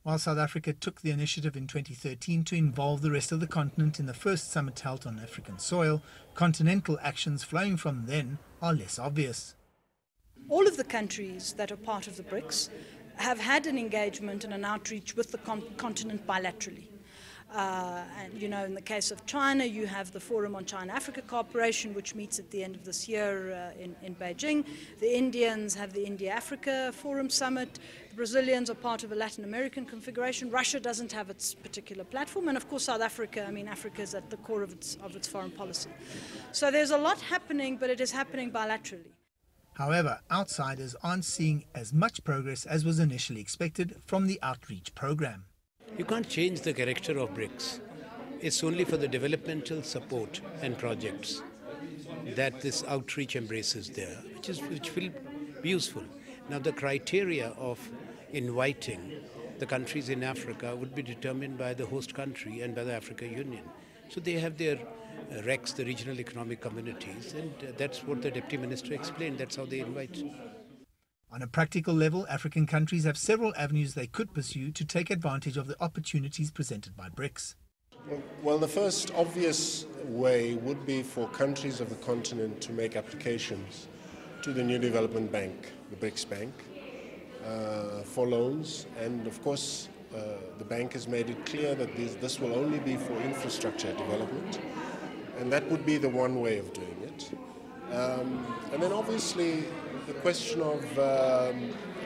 While South Africa took the initiative in 2013 to involve the rest of the continent in the first summit held on African soil, continental actions flowing from then are less obvious. All of the countries that are part of the BRICS have had an engagement and an outreach with the continent bilaterally. And in the case of China, you have the Forum on China-Africa Cooperation, which meets at the end of this year in Beijing. The Indians have the India-Africa Forum Summit. The Brazilians are part of a Latin American configuration. Russia doesn't have its particular platform. And of course, South Africa, Africa is at the core of its foreign policy. So there's a lot happening, but it is happening bilaterally. However, outsiders aren't seeing as much progress as was initially expected from the outreach program. You can't change the character of BRICS. It's only for the developmental support and projects that this outreach embraces there, which will be useful. Now, the criteria of inviting the countries in Africa would be determined by the host country and by the African Union. So they have their RECs, the regional economic communities, and that's what the Deputy Minister explained. That's how they invite. On a practical level, African countries have several avenues they could pursue to take advantage of the opportunities presented by BRICS. Well, the first obvious way would be for countries of the continent to make applications to the new development bank, the BRICS Bank, for loans. And of course, the bank has made it clear that this will only be for infrastructure development. And that would be the one way of doing it. And then obviously the question of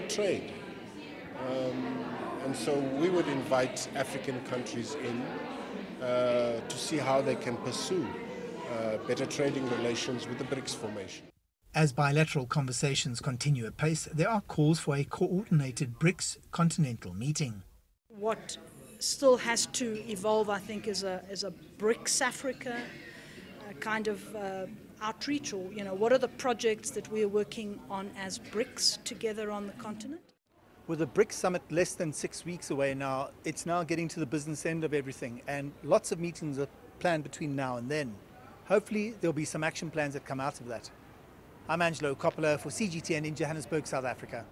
trade. And so we would invite African countries in to see how they can pursue better trading relations with the BRICS formation. As bilateral conversations continue apace, there are calls for a coordinated BRICS continental meeting. What still has to evolve, I think, is a BRICS Africa kind of outreach, or what are the projects that we are working on as BRICS together on the continent? With the BRICS summit less than 6 weeks away now, it's now getting to the business end of everything, and lots of meetings are planned between now and then. Hopefully there'll be some action plans that come out of that. I'm Angelo Coppola for CGTN in Johannesburg, South Africa.